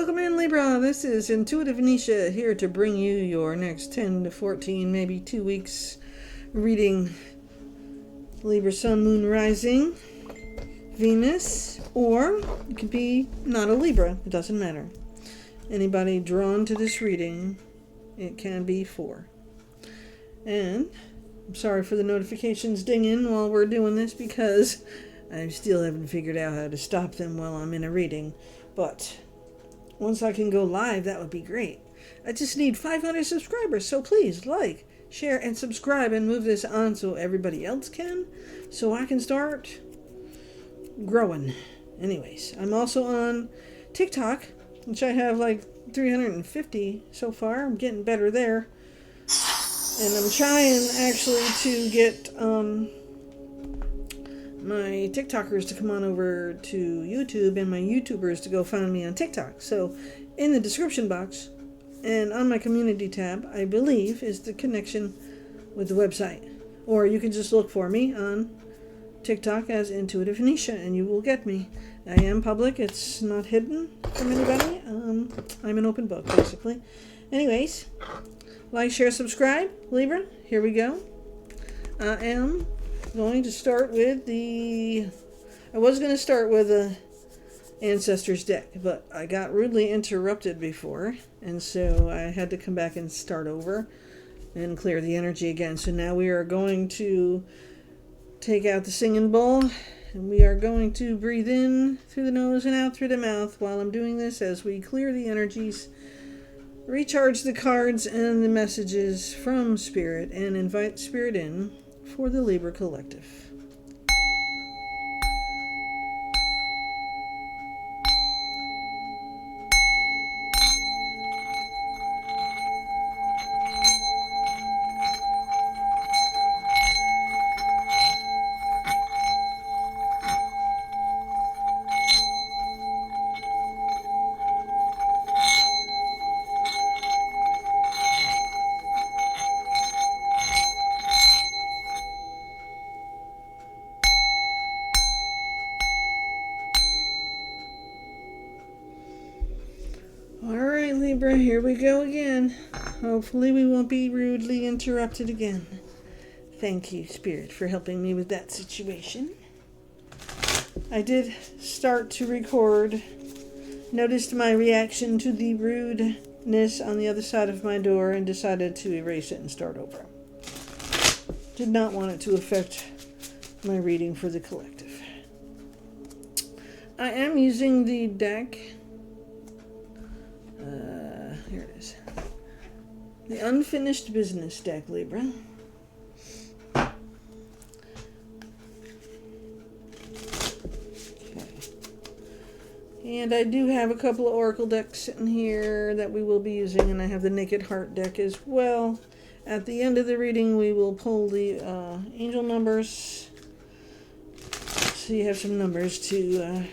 Welcome in, Libra. This is Intuitive Venetia here to bring you your next 10 to 14, maybe 2 weeks reading. Libra, Sun, Moon, Rising, Venus, or it could be not a Libra. It doesn't matter. Anybody drawn to this reading, it can be for. And I'm sorry for the notifications dinging while we're doing this because I still haven't figured out how to stop them while I'm in a reading. But once I can go live, that would be great. I just need 500 subscribers, so please like, share, and subscribe and move this on so everybody else can, so I can start growing. Anyways, I'm also on TikTok, which I have like 350 so far. I'm getting better there. And I'm trying actually to get my TikTokers to come on over to YouTube and my YouTubers to go find me on TikTok. So in the description box and on my community tab, I believe, is the connection with the website. Or you can just look for me on TikTok as Intuitive Venetia and you will get me. I am public. It's not hidden from anybody. I'm an open book, basically. Anyways, like, share, subscribe. Libra, here we go. I am going to start with I was going to start with a Ancestors deck, but I got rudely interrupted before, and so I had to come back and start over and clear the energy again. So now we are going to take out the singing bowl, and we are going to breathe in through the nose and out through the mouth while I'm doing this as we clear the energies, recharge the cards and the messages from Spirit, and invite Spirit in for the Libra Collective. Alright, Libra, here we go again. Hopefully we won't be rudely interrupted again. Thank you, Spirit, for helping me with that situation. I did start to record. Noticed my reaction to the rudeness on the other side of my door and decided to erase it and start over. Did not want it to affect my reading for the collective. I am using the deck. Here it is. The Unfinished Business deck, Libra. Okay. And I do have a couple of Oracle decks sitting here that we will be using, and I have the Naked Heart deck as well. At the end of the reading, we will pull the angel numbers, so you have some numbers to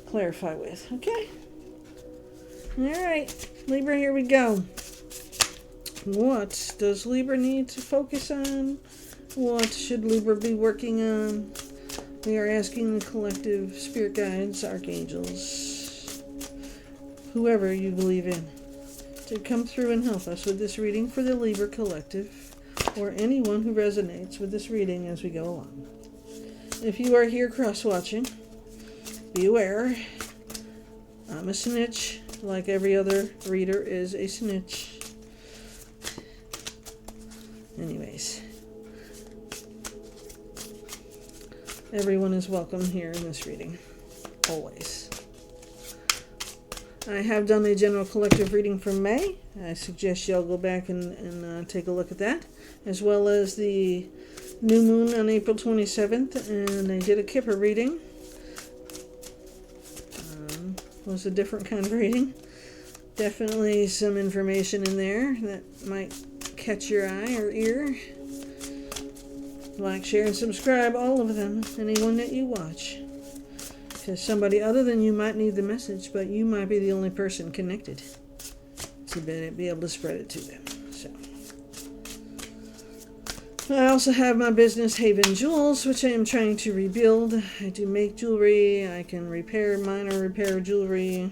clarify with. Okay? Alright, Libra, here we go. What does Libra need to focus on? What should Libra be working on? We are asking the collective spirit guides, archangels, whoever you believe in, to come through and help us with this reading for the Libra collective, or anyone who resonates with this reading as we go along. If you are here cross-watching, be aware, I'm a snitch. Like every other reader is a snitch. Anyways, everyone is welcome here in this reading, always. I have done a general collective reading for May. I suggest y'all go back and take a look at that, as well as the new moon on April 27th, and I did a Kipper reading. Was a different kind of reading. Definitely some information in there that might catch your eye or ear. Like, share, and subscribe, all of them, anyone that you watch. Because somebody other than you might need the message, but you might be the only person connected to be able to spread it to them. So, I also have my business, Haven Jewels, which I am trying to rebuild. I do make jewelry. I can repair minor repair jewelry.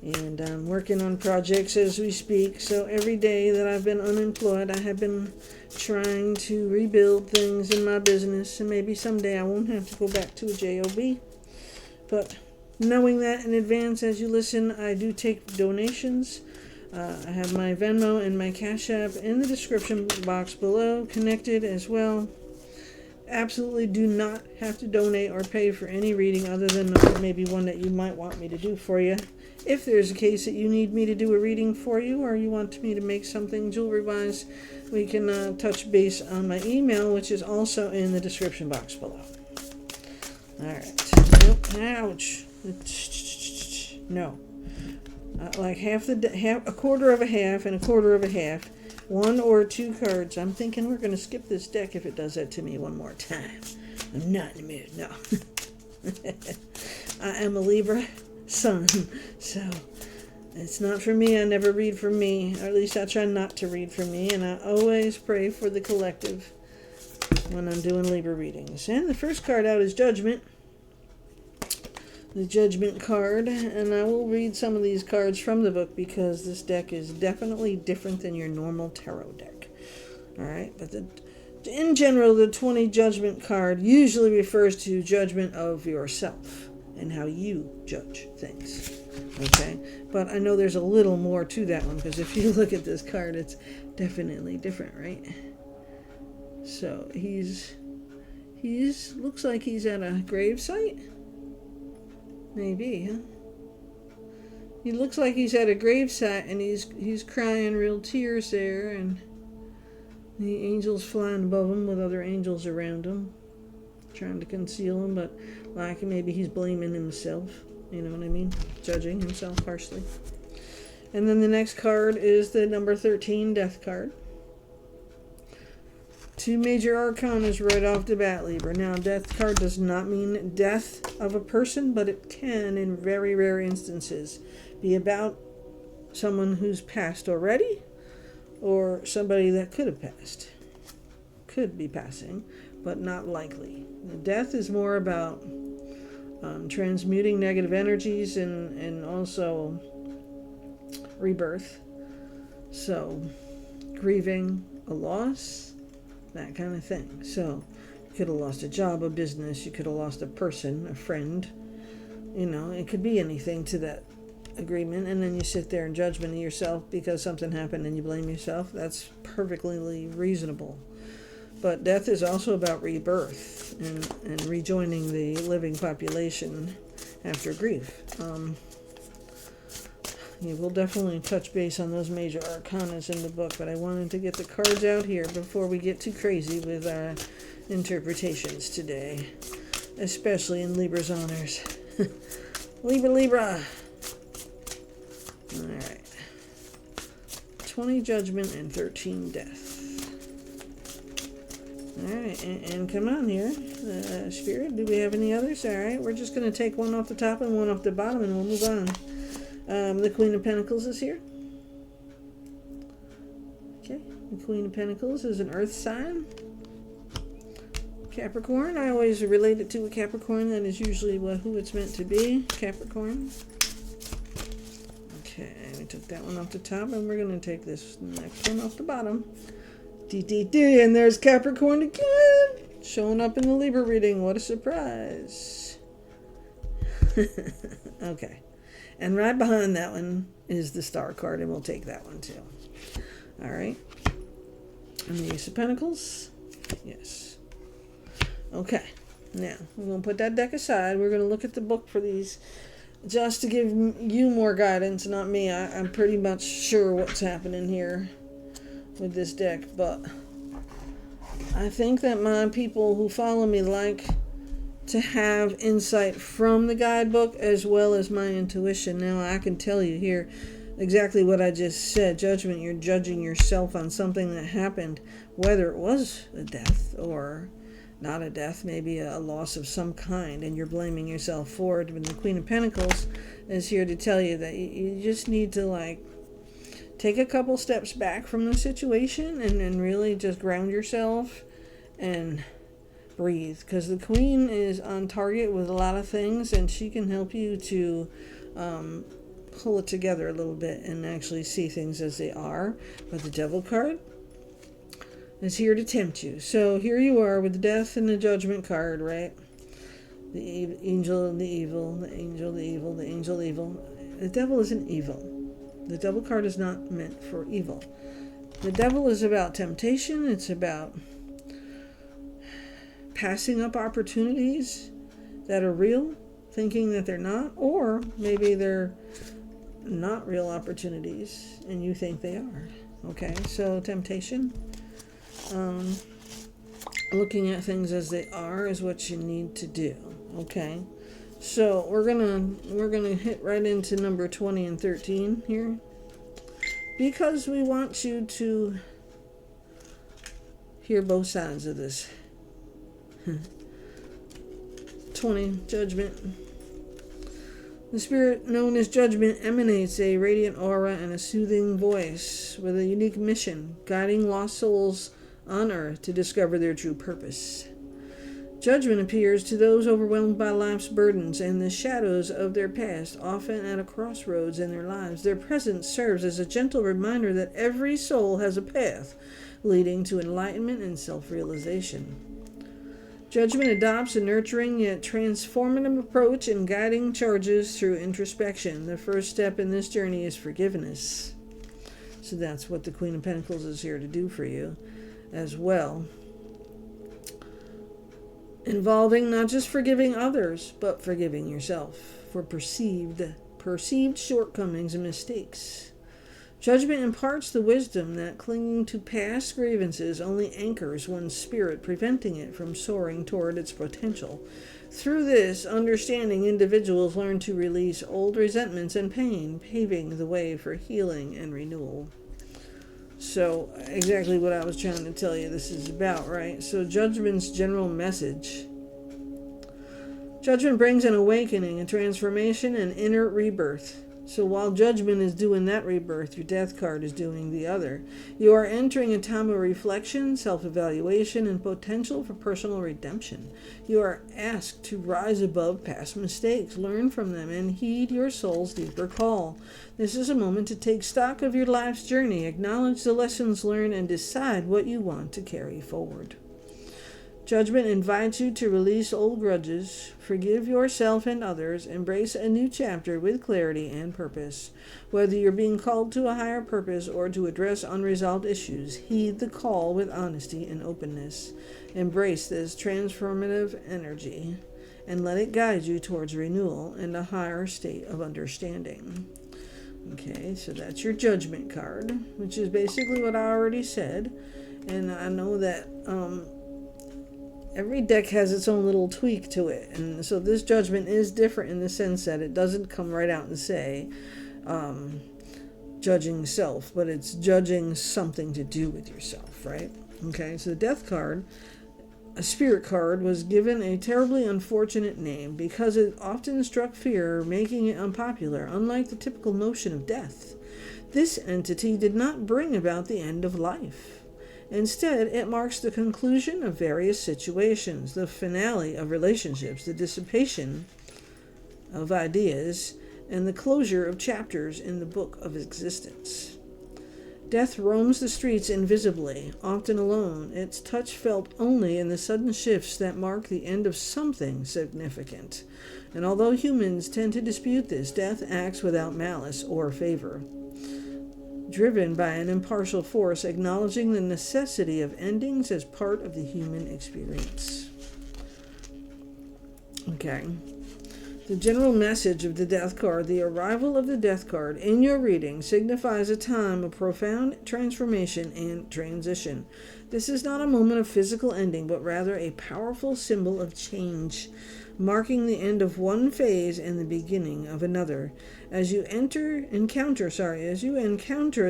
And I'm working on projects as we speak. So every day that I've been unemployed, I have been trying to rebuild things in my business. And maybe someday I won't have to go back to a job. But knowing that in advance as you listen, I do take donations. I have my Venmo and my Cash App in the description box below, connected as well. Absolutely do not have to donate or pay for any reading other than maybe one that you might want me to do for you. If there's a case that you need me to do a reading for you, or you want me to make something jewelry-wise, we can touch base on my email, which is also in the description box below. Alright. Ouch. No. Like a quarter of a half and a quarter of a half. 1 or 2 cards. I'm thinking we're going to skip this deck if it does that to me one more time. I'm not in the mood. No. I am a Libra sun, so it's not for me. I never read for me, or at least I try not to read for me, and I always pray for the collective when I'm doing Libra readings. And the first card out is Judgment. The Judgment card, and I will read some of these cards from the book because this deck is definitely different than your normal tarot deck. Alright, but in general, the 20 Judgment card usually refers to judgment of yourself and how you judge things. Okay, but I know there's a little more to that one because if you look at this card, it's definitely different, right? So he's looks like he's at a grave site. Maybe, huh? He looks like he's at a gravesite and he's crying real tears there, and the angels flying above him with other angels around him, trying to conceal him, but like maybe he's blaming himself, you know what I mean? Judging himself harshly. And then the next card is the number 13 Death card. 2 major arcanas right off the bat, Libra. Now, Death card does not mean death of a person, but it can, in very rare instances, be about someone who's passed already or somebody that could have passed. Could be passing, but not likely. Death is more about transmuting negative energies and also rebirth. So, grieving a loss, that kind of thing. So you could have lost a job, a business, you could have lost a person, a friend, you know, it could be anything to that agreement, and then you sit there in judgment of yourself because something happened and you blame yourself. That's perfectly reasonable. But death is also about rebirth and rejoining the living population after grief. We'll definitely touch base on those major arcanas in the book, but I wanted to get the cards out here before we get too crazy with our interpretations today, especially in Libra's honors. Libra. Alright. 20 Judgment and 13 Death. Alright, and come on here, Spirit, do we have any others? Alright, we're just going to take one off the top and one off the bottom and we'll move on. The Queen of Pentacles is here. Okay, the Queen of Pentacles is an earth sign. Capricorn, I always relate it to a Capricorn. That is usually who it's meant to be, Capricorn. Okay, we took that one off the top and we're going to take this next one off the bottom. And there's Capricorn again, showing up in the Libra reading. What a surprise. Okay. And right behind that one is the Star card, and we'll take that one too. All right. And the Ace of Pentacles. Yes. Okay. Now, we're going to put that deck aside. We're going to look at the book for these just to give you more guidance, not me. I'm pretty much sure what's happening here with this deck, but I think that my people who follow me like to have insight from the guidebook as well as my intuition. Now I can tell you here exactly what I just said. Judgment, you're judging yourself on something that happened, whether it was a death or not a death, maybe a loss of some kind, and you're blaming yourself for it. And the Queen of Pentacles is here to tell you that you just need to take a couple steps back from the situation and really just ground yourself and breathe, because the Queen is on target with a lot of things and she can help you to pull it together a little bit and actually see things as they are. But the Devil card is here to tempt you. So here you are with the Death and the Judgment card, right? The angel and the evil, the angel, the evil, the angel, the evil. The devil isn't evil. The Devil card is not meant for evil. The devil is about temptation. It's about passing up opportunities that are real, thinking that they're not, or maybe they're not real opportunities and you think they are. Okay, so temptation. Looking at things as they are is what you need to do. Okay, so we're gonna hit right into number 20 and 13 here, because we want you to hear both sides of this. 20, Judgment. The spirit known as Judgment emanates a radiant aura and a soothing voice with a unique mission, guiding lost souls on earth to discover their true purpose. Judgment appears to those overwhelmed by life's burdens and the shadows of their past, often at a crossroads in their lives. Their presence serves as a gentle reminder that every soul has a path leading to enlightenment and self-realization. Judgment adopts a nurturing yet transformative approach in guiding charges through introspection. The first step in this journey is forgiveness. So that's what the Queen of Pentacles is here to do for you as well. Involving not just forgiving others, but forgiving yourself for perceived shortcomings and mistakes. Judgment imparts the wisdom that clinging to past grievances only anchors one's spirit, preventing it from soaring toward its potential. Through this understanding, individuals learn to release old resentments and pain, paving the way for healing and renewal. So, exactly what I was trying to tell you this is about, right? So, Judgment's general message. Judgment brings an awakening, a transformation, and inner rebirth. So while Judgment is doing that rebirth, your Death card is doing the other. You are entering a time of reflection, self-evaluation, and potential for personal redemption. You are asked to rise above past mistakes, learn from them, and heed your soul's deeper call. This is a moment to take stock of your life's journey, acknowledge the lessons learned, and decide what you want to carry forward. Judgment invites you to release old grudges, forgive yourself and others, embrace a new chapter with clarity and purpose. Whether you're being called to a higher purpose or to address unresolved issues, heed the call with honesty and openness. Embrace this transformative energy and let it guide you towards renewal and a higher state of understanding. Okay, so that's your Judgment card, which is basically what I already said. And I know that every deck has its own little tweak to it. And so this Judgment is different in the sense that it doesn't come right out and say judging self, but it's judging something to do with yourself, right? Okay, so the Death card, a spirit card, was given a terribly unfortunate name because it often struck fear, making it unpopular, unlike the typical notion of death. This entity did not bring about the end of life. Instead, it marks the conclusion of various situations, the finale of relationships, the dissipation of ideas, and the closure of chapters in the book of existence. Death roams the streets invisibly, often alone, its touch felt only in the sudden shifts that mark the end of something significant. And although humans tend to dispute this, death acts without malice or favor, driven by an impartial force, acknowledging the necessity of endings as part of the human experience. Okay. The general message of the Death card, the arrival of the Death card in your reading signifies a time of profound transformation and transition. This is not a moment of physical ending, but rather a powerful symbol of change, marking the end of one phase and the beginning of another. As you encounter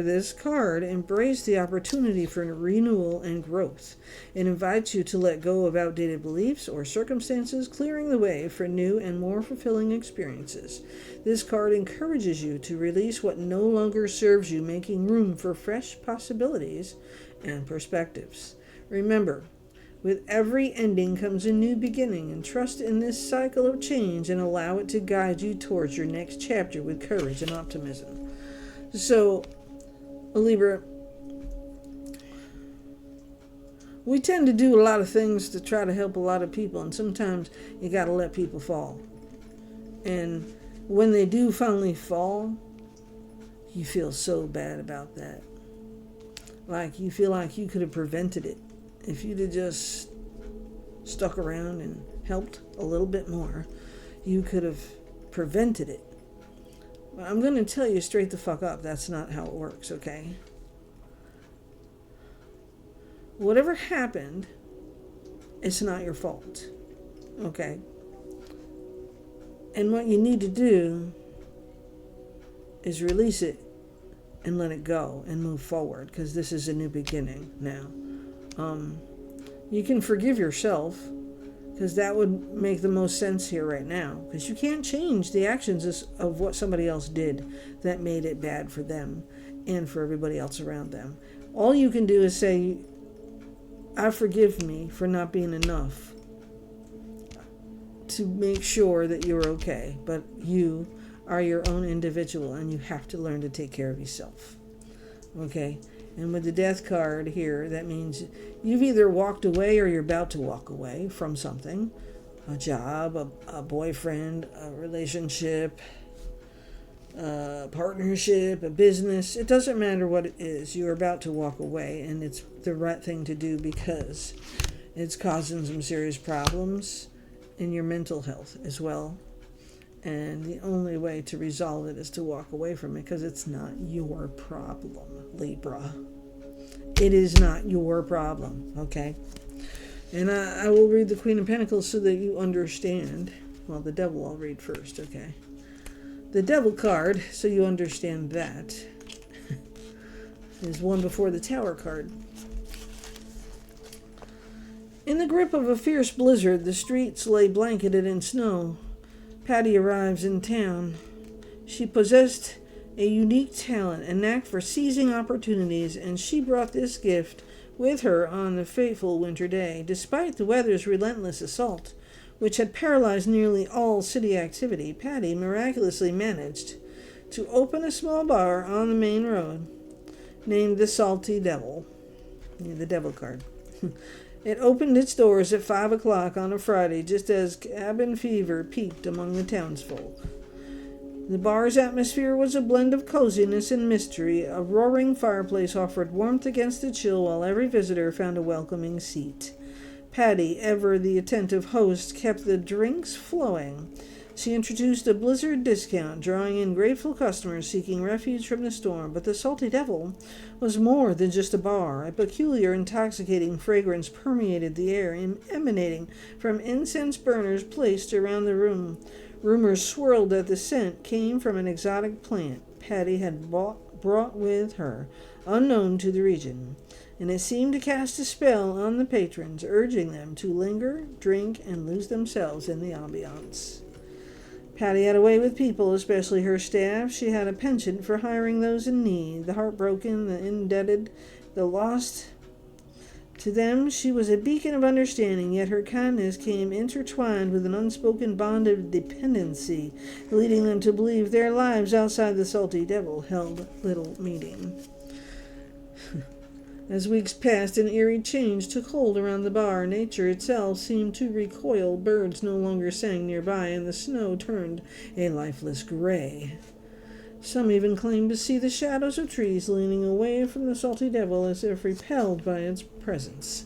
this card, embrace the opportunity for renewal and growth. It invites you to let go of outdated beliefs or circumstances, clearing the way for new and more fulfilling experiences. This card encourages you to release what no longer serves you, making room for fresh possibilities and perspectives. Remember, With every ending comes a new beginning, and trust in this cycle of change and allow it to guide you towards your next chapter with courage and optimism. So, Libra, we tend to do a lot of things to try to help a lot of people, and sometimes you got to let people fall. And when they do finally fall, you feel so bad about that. Like you feel like you could have prevented it. If you'd have just stuck around and helped a little bit more, you could have prevented it. But I'm going to tell you straight the fuck up, that's not how it works, okay? Whatever happened, it's not your fault, okay? And what you need to do is release it and let it go and move forward, because this is a new beginning now. You can forgive yourself, because that would make the most sense here right now, because you can't change the actions of what somebody else did that made it bad for them and for everybody else around them. All you can do is say, I forgive me for not being enough to make sure that you're okay, but you are your own individual and you have to learn to take care of yourself. Okay? And with the death card here, that means you've either walked away or you're about to walk away from something. A job, a boyfriend, a relationship, a partnership, a business. It doesn't matter what it is. You're about to walk away, and it's the right thing to do because it's causing some serious problems in your mental health as well. And the only way to resolve it is to walk away from it, because it's not your problem, Libra. It is not your problem, okay? And I will read the Queen of Pentacles so that you understand. Well, the Devil I'll read first, okay? The Devil card, so you understand that, is one before the Tower card. In the grip of a fierce blizzard, the streets lay blanketed in snow. Patty arrives in town. She possessed a unique talent, a knack for seizing opportunities, and she brought this gift with her on the fateful winter day. Despite the weather's relentless assault, which had paralyzed nearly all city activity, Patty miraculously managed to open a small bar on the main road named the Salty Devil. The Devil card. It opened its doors at 5 o'clock on a Friday, just as cabin fever peaked among the townsfolk. The bar's atmosphere was a blend of coziness and mystery. A roaring fireplace offered warmth against the chill, while every visitor found a welcoming seat. Patty, ever the attentive host, kept the drinks flowing. She introduced a blizzard discount, drawing in grateful customers seeking refuge from the storm. But the Salty Devil was more than just a bar. A peculiar, intoxicating fragrance permeated the air, emanating from incense burners placed around the room. Rumors swirled that the scent came from an exotic plant Patty had brought with her, unknown to the region, and it seemed to cast a spell on the patrons, urging them to linger, drink, and lose themselves in the ambiance. Patty had a way with people, especially her staff. She had a penchant for hiring those in need, the heartbroken, the indebted, the lost. To them, she was a beacon of understanding, yet her kindness came intertwined with an unspoken bond of dependency, leading them to believe their lives outside the Salty Devil held little meaning. As weeks passed, an eerie change took hold around the bar. Nature itself seemed to recoil. Birds no longer sang nearby, and the snow turned a lifeless gray. Some even claimed to see the shadows of trees leaning away from the Salty Devil as if repelled by its presence.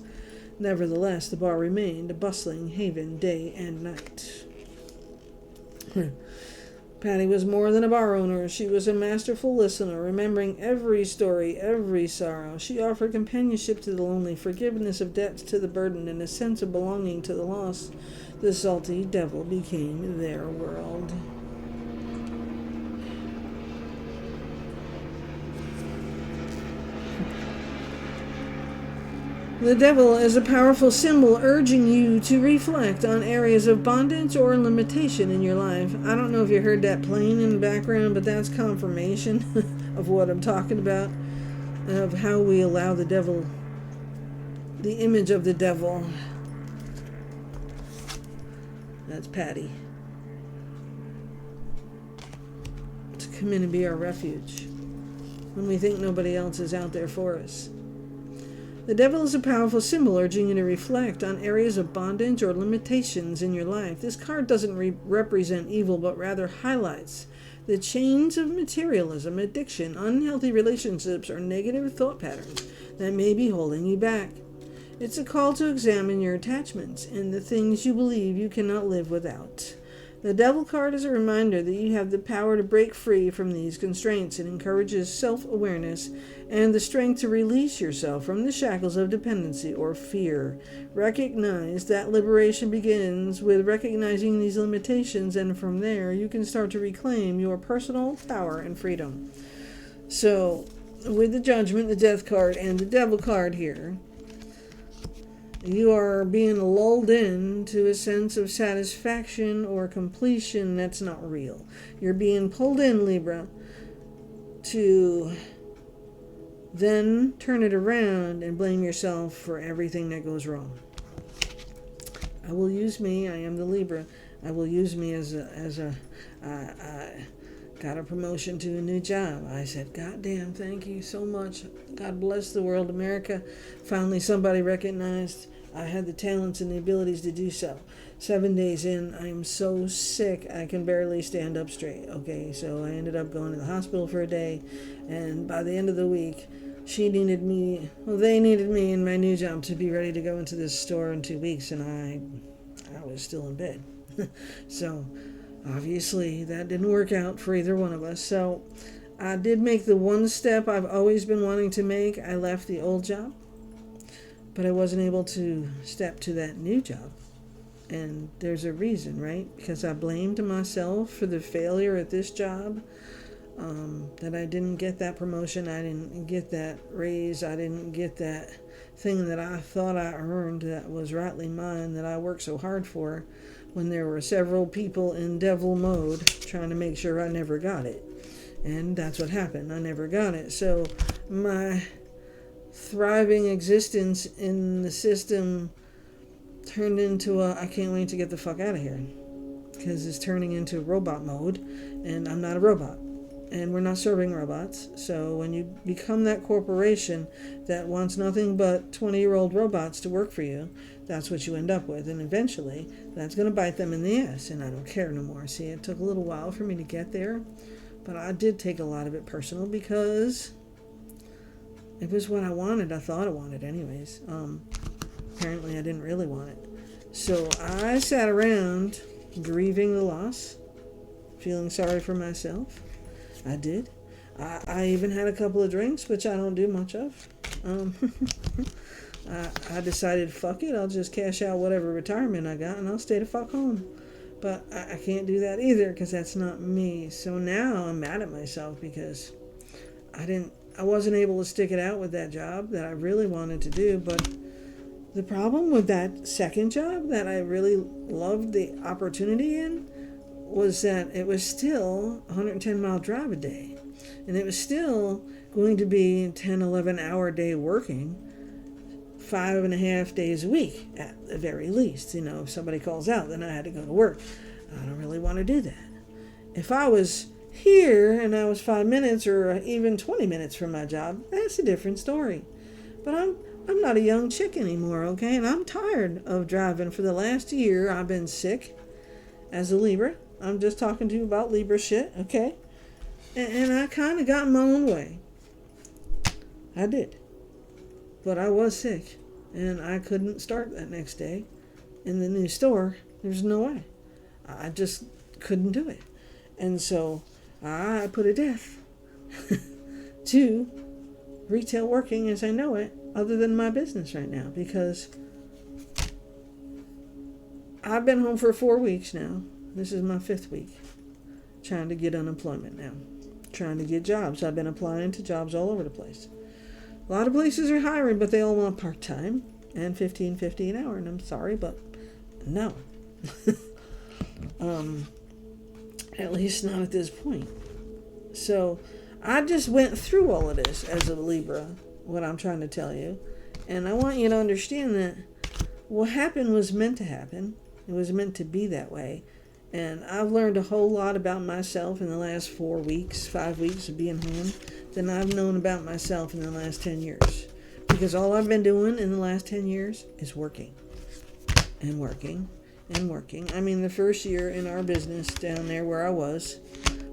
Nevertheless, the bar remained a bustling haven day and night. Patty was more than a bar owner. She was a masterful listener, remembering every story, every sorrow. She offered companionship to the lonely, forgiveness of debts to the burdened, and a sense of belonging to the lost. The Salty Devil became their world. The devil is a powerful symbol urging you to reflect on areas of bondage or limitation in your life. I don't know if you heard that playing in the background, but that's confirmation of what I'm talking about, of how we allow the devil the image of the devil. That's Patty. To come in and be our refuge when we think nobody else is out there for us. The devil is a powerful symbol urging you to reflect on areas of bondage or limitations in your life. This card doesn't represent evil, but rather highlights the chains of materialism, addiction, unhealthy relationships, or negative thought patterns that may be holding you back. It's a call to examine your attachments and the things you believe you cannot live without. The Devil card is a reminder that you have the power to break free from these constraints. It encourages self-awareness and the strength to release yourself from the shackles of dependency or fear. Recognize that liberation begins with recognizing these limitations, and from there you can start to reclaim your personal power and freedom. So, with the Judgment, the Death card, and the Devil card here, you are being lulled into a sense of satisfaction or completion that's not real. You're being pulled in, Libra, to then turn it around and blame yourself for everything that goes wrong. I will use me. I am the Libra. I will use me as a got a promotion to a new job. I said, God damn, thank you so much. God bless the world, America. Finally, somebody recognized I had the talents and the abilities to do so. 7 days in, I am so sick, I can barely stand up straight. Okay, so I ended up going to the hospital for a day, and by the end of the week, they needed me in my new job to be ready to go into this store in 2 weeks, and I was still in bed. So, obviously, that didn't work out for either one of us. So, I did make the one step I've always been wanting to make. I left the old job, but I wasn't able to step to that new job. And there's a reason, right? Because I blamed myself for the failure at this job, that I didn't get that promotion, I didn't get that raise, I didn't get that thing that I thought I earned that was rightly mine, that I worked so hard for, when there were several people in devil mode trying to make sure I never got it. And that's what happened. I never got it. So my thriving existence in the system turned into I can't wait to get the fuck out of here, because it's turning into robot mode, and I'm not a robot, and we're not serving robots. So when you become that corporation that wants nothing but 20-year-old robots to work for you, that's what you end up with, and eventually that's going to bite them in the ass, and I don't care no more. See, it took a little while for me to get there, but I did take a lot of it personal, because it was what I wanted. I thought I wanted anyways. Apparently I didn't really want it. So I sat around grieving the loss, feeling sorry for myself. I did. I even had a couple of drinks, which I don't do much of. I decided, fuck it, I'll just cash out whatever retirement I got and I'll stay the fuck home. But I can't do that either, because that's not me. So now I'm mad at myself because I wasn't able to stick it out with that job that I really wanted to do. But the problem with that second job that I really loved the opportunity in was that it was still a 110-mile drive a day. And it was still going to be 10, 11-hour day working, 5.5 days a week at the very least. You know, if somebody calls out, then I had to go to work. I don't really want to do that. If I was here and I was 5 minutes or even 20 minutes from my job, that's a different story. But I'm not a young chick anymore, okay? And I'm tired of driving. For the last year, I've been sick as a Libra. I'm just talking to you about Libra shit, okay? And I kind of got in my own way. I did. But I was sick, and I couldn't start that next day in the new store. There's no way. I just couldn't do it. And so I put a death to retail working as I know it, other than my business right now, because I've been home for 4 weeks now. This is my 5th week trying to get unemployment now, trying to get jobs. I've been applying to jobs all over the place. A lot of places are hiring, but they all want part-time and $15.50 an hour, and I'm sorry, but no. At least not at this point. So I just went through all of this as a Libra, what I'm trying to tell you, And I want you to understand that what happened was meant to happen. It was meant to be that way. And I've learned a whole lot about myself in the last 4 weeks, 5 weeks of being home than I've known about myself in the last 10 years. Because all I've been doing in the last 10 years is working and working and working. I mean, the first year in our business down there where I was,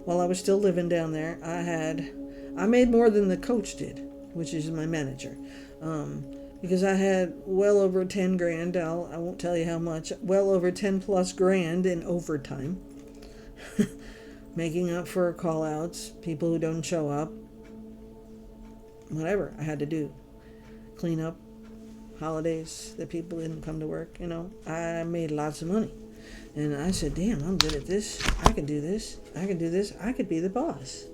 while I was still living down there, I made more than the coach did, which is my manager. Because I had well over 10 grand, I won't tell you how much, well over 10 plus grand in overtime. Making up for call outs, people who don't show up, whatever I had to do. Clean up, holidays that people didn't come to work, I made lots of money. And I said, damn, I'm good at this. I can do this. I can do this. I could be the boss.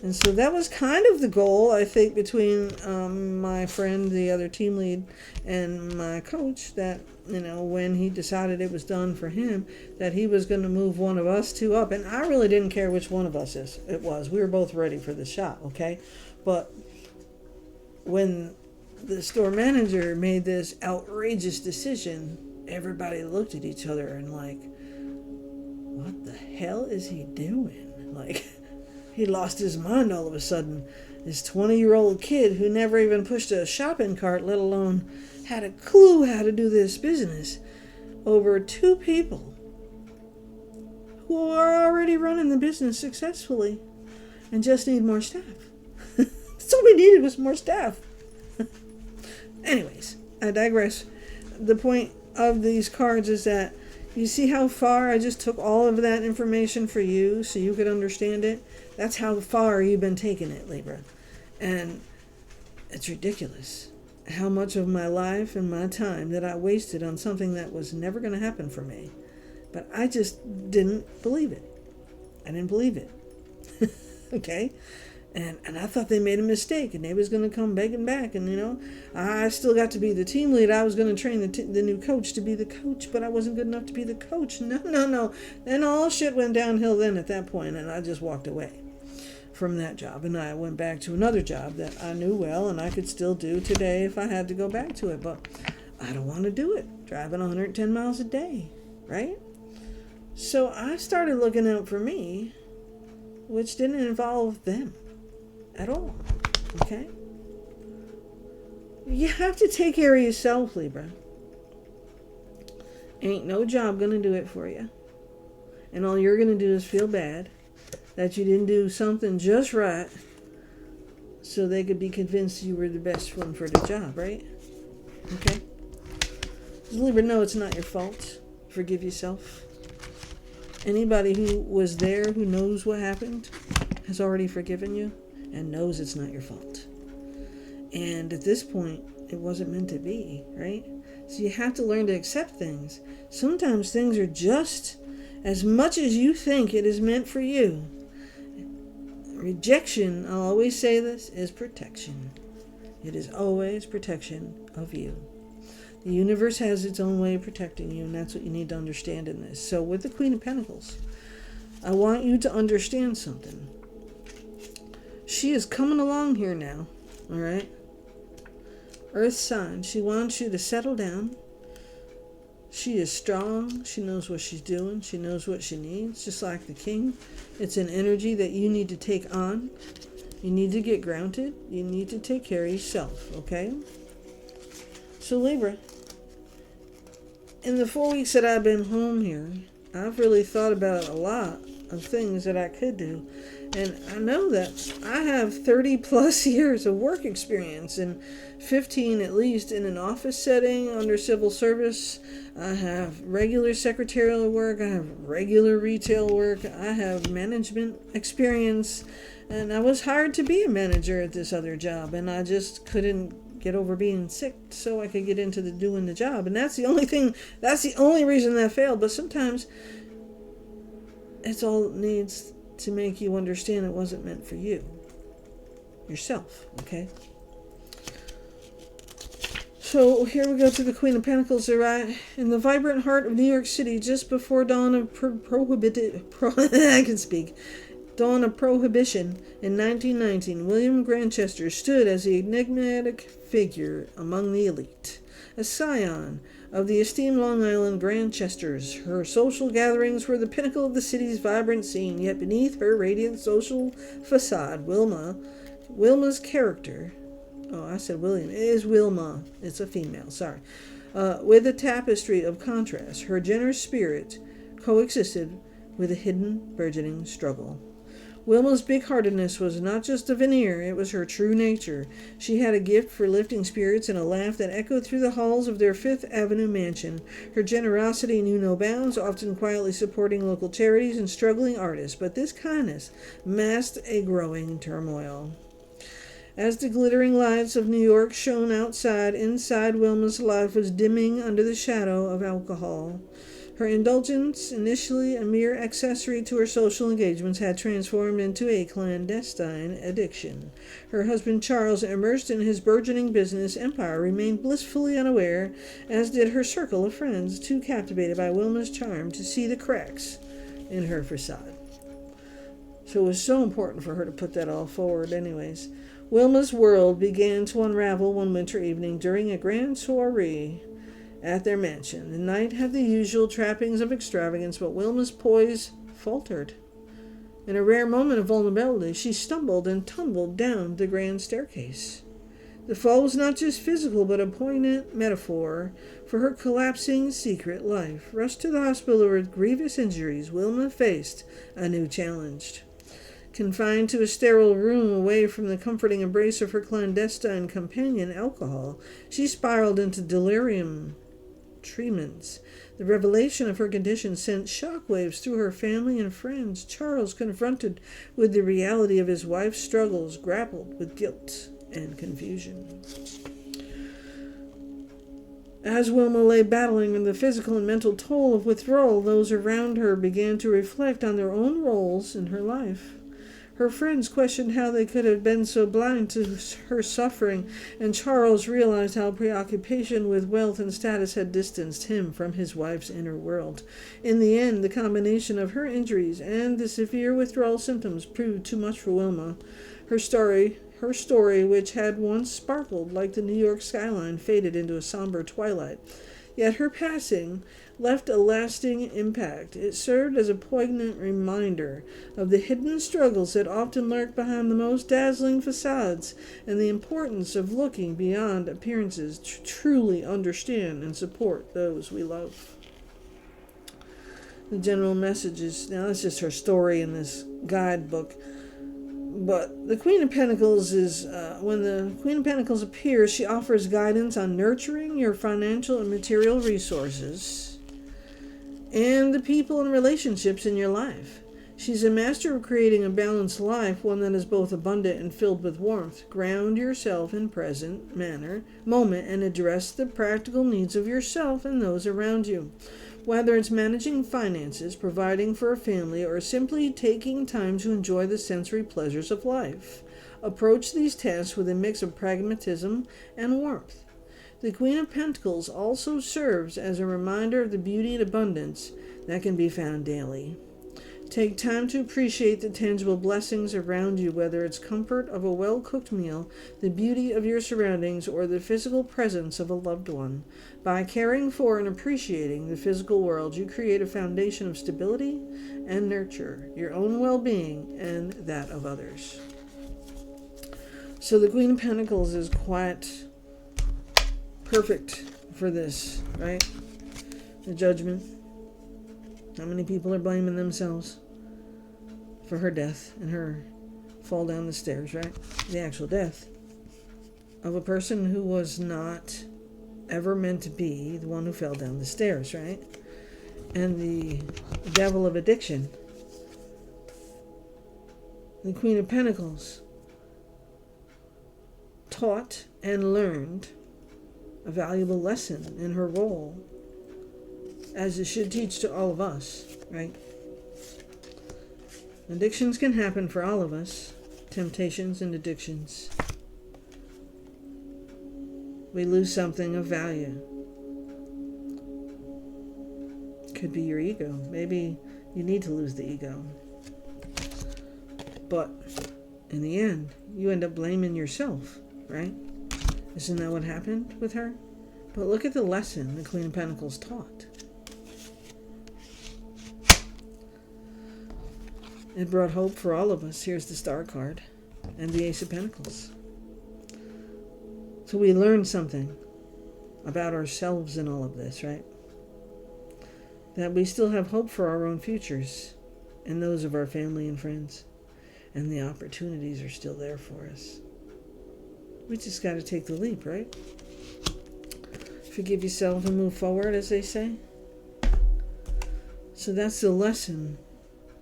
And so that was kind of the goal, I think, between my friend, the other team lead, and my coach, that, when he decided it was done for him, that he was going to move one of us two up. And I really didn't care which one of us it was. We were both ready for the shot, okay? But when the store manager made this outrageous decision, everybody looked at each other and like, what the hell is he doing? Like, he lost his mind all of a sudden. This 20-year-old kid who never even pushed a shopping cart, let alone had a clue how to do this business, over two people who are already running the business successfully and just need more staff. That's all we needed was more staff. Anyways, I digress. The point of these cards is that you see how far I just took all of that information for you so you could understand it? That's how far you've been taking it, Libra. And it's ridiculous how much of my life and my time that I wasted on something that was never going to happen for me. But I just didn't believe it. I didn't believe it. Okay? And I thought they made a mistake and they was going to come begging back. And, I still got to be the team lead. I was going to train the new coach to be the coach, but I wasn't good enough to be the coach. No. Then all shit went downhill then at that point, and I just walked away from that job. And I went back to another job that I knew well and I could still do today if I had to go back to it. But I don't want to do it. Driving 110 miles a day, right? So I started looking out for me, which didn't involve them at all, okay? You have to take care of yourself, Libra. Ain't no job gonna do it for you. And all you're gonna do is feel bad that you didn't do something just right so they could be convinced you were the best one for the job, right? Okay? Libra, no, it's not your fault. Forgive yourself. Anybody who was there, who knows what happened, has already forgiven you and knows it's not your fault. And at this point, it wasn't meant to be, right? So you have to learn to accept things. Sometimes things are just as much as you think it is meant for you. Rejection, I'll always say this, is protection. It is always protection of you. The universe has its own way of protecting you, and that's what you need to understand in this. So with the Queen of Pentacles, I want you to understand something. She is coming along here now, all right? Earth sign. She wants you to settle down. She is strong. She knows what she's doing. She knows what she needs, just like the King. It's an energy that you need to take on. You need to get grounded. You need to take care of yourself, okay? So Libra, in the 4 weeks that I've been home here, I've really thought about a lot of things that I could do. And I know that I have 30 plus years of work experience and 15 at least in an office setting under civil service. I have regular secretarial work. I have regular retail work. I have management experience. And I was hired to be a manager at this other job. And I just couldn't get over being sick so I could get into doing the job. And that's the only reason that failed. But sometimes it's all it needs to make you understand it wasn't meant for you. Yourself, okay? So here we go to the Queen of Pentacles, all right? In the vibrant heart of New York City, just before dawn of dawn of Prohibition in 1919, William Grantchester stood as the enigmatic figure among the elite, a scion of the esteemed Long Island Grantchesters. Her social gatherings were the pinnacle of the city's vibrant scene, yet beneath her radiant social facade, Wilma's character, I said William, it is Wilma, it's a female, sorry, with a tapestry of contrast, her generous spirit coexisted with a hidden, burgeoning struggle. Wilma's big-heartedness was not just a veneer, it was her true nature. She had a gift for lifting spirits and a laugh that echoed through the halls of their Fifth Avenue mansion. Her generosity knew no bounds, often quietly supporting local charities and struggling artists, but this kindness masked a growing turmoil. As the glittering lights of New York shone outside, inside Wilma's life was dimming under the shadow of alcohol. Her indulgence, initially a mere accessory to her social engagements, had transformed into a clandestine addiction. Her husband Charles, immersed in his burgeoning business empire, remained blissfully unaware, as did her circle of friends, too captivated by Wilma's charm to see the cracks in her facade. So it was so important for her to put that all forward anyways. Wilma's world began to unravel one winter evening during a grand soiree at their mansion. The night had the usual trappings of extravagance, but Wilma's poise faltered. In a rare moment of vulnerability, she stumbled and tumbled down the grand staircase. The fall was not just physical, but a poignant metaphor for her collapsing secret life. Rushed to the hospital with grievous injuries, Wilma faced a new challenge. Confined to a sterile room away from the comforting embrace of her clandestine companion, alcohol, she spiraled into delirium tremens. The revelation of her condition sent shockwaves through her family and friends. Charles, confronted with the reality of his wife's struggles, grappled with guilt and confusion. As Wilma lay battling with the physical and mental toll of withdrawal, those around her began to reflect on their own roles in her life. Her friends questioned how they could have been so blind to her suffering, and Charles realized how preoccupation with wealth and status had distanced him from his wife's inner world. In the end, the combination of her injuries and the severe withdrawal symptoms proved too much for Wilma. Her story, which had once sparkled like the New York skyline, faded into a somber twilight. Yet her passing left a lasting impact. It served as a poignant reminder of the hidden struggles that often lurk behind the most dazzling facades, and the importance of looking beyond appearances to truly understand and support those we love. The general message is, now that's just her story in this guidebook, but the Queen of Pentacles is, when the Queen of Pentacles appears, she offers guidance on nurturing your financial and material resources and the people and relationships in your life. She's a master of creating a balanced life, one that is both abundant and filled with warmth. Ground yourself in present moment, and address the practical needs of yourself and those around you. Whether it's managing finances, providing for a family, or simply taking time to enjoy the sensory pleasures of life, approach these tasks with a mix of pragmatism and warmth. The Queen of Pentacles also serves as a reminder of the beauty and abundance that can be found daily. Take time to appreciate the tangible blessings around you, whether it's comfort of a well-cooked meal, the beauty of your surroundings, or the physical presence of a loved one. By caring for and appreciating the physical world, you create a foundation of stability and nurture your own well-being and that of others. So the Queen of Pentacles is quite perfect for this, right? The Judgment. How many people are blaming themselves for her death and her fall down the stairs, right? The actual death of a person who was not ever meant to be the one who fell down the stairs, right? And the devil of addiction. The Queen of Pentacles taught and learned a valuable lesson in her role, as it should teach to all of us, right? Addictions can happen for all of us. Temptations and addictions. We lose something of value. Could be your ego. Maybe you need to lose the ego. But in the end, you end up blaming yourself, right? Isn't that what happened with her? But look at the lesson the Queen of Pentacles taught. It brought hope for all of us. Here's the Star card and the Ace of Pentacles. So we learned something about ourselves in all of this, right? That we still have hope for our own futures and those of our family and friends. And the opportunities are still there for us. We just got to take the leap, right? Forgive yourself and move forward, as they say. So that's the lesson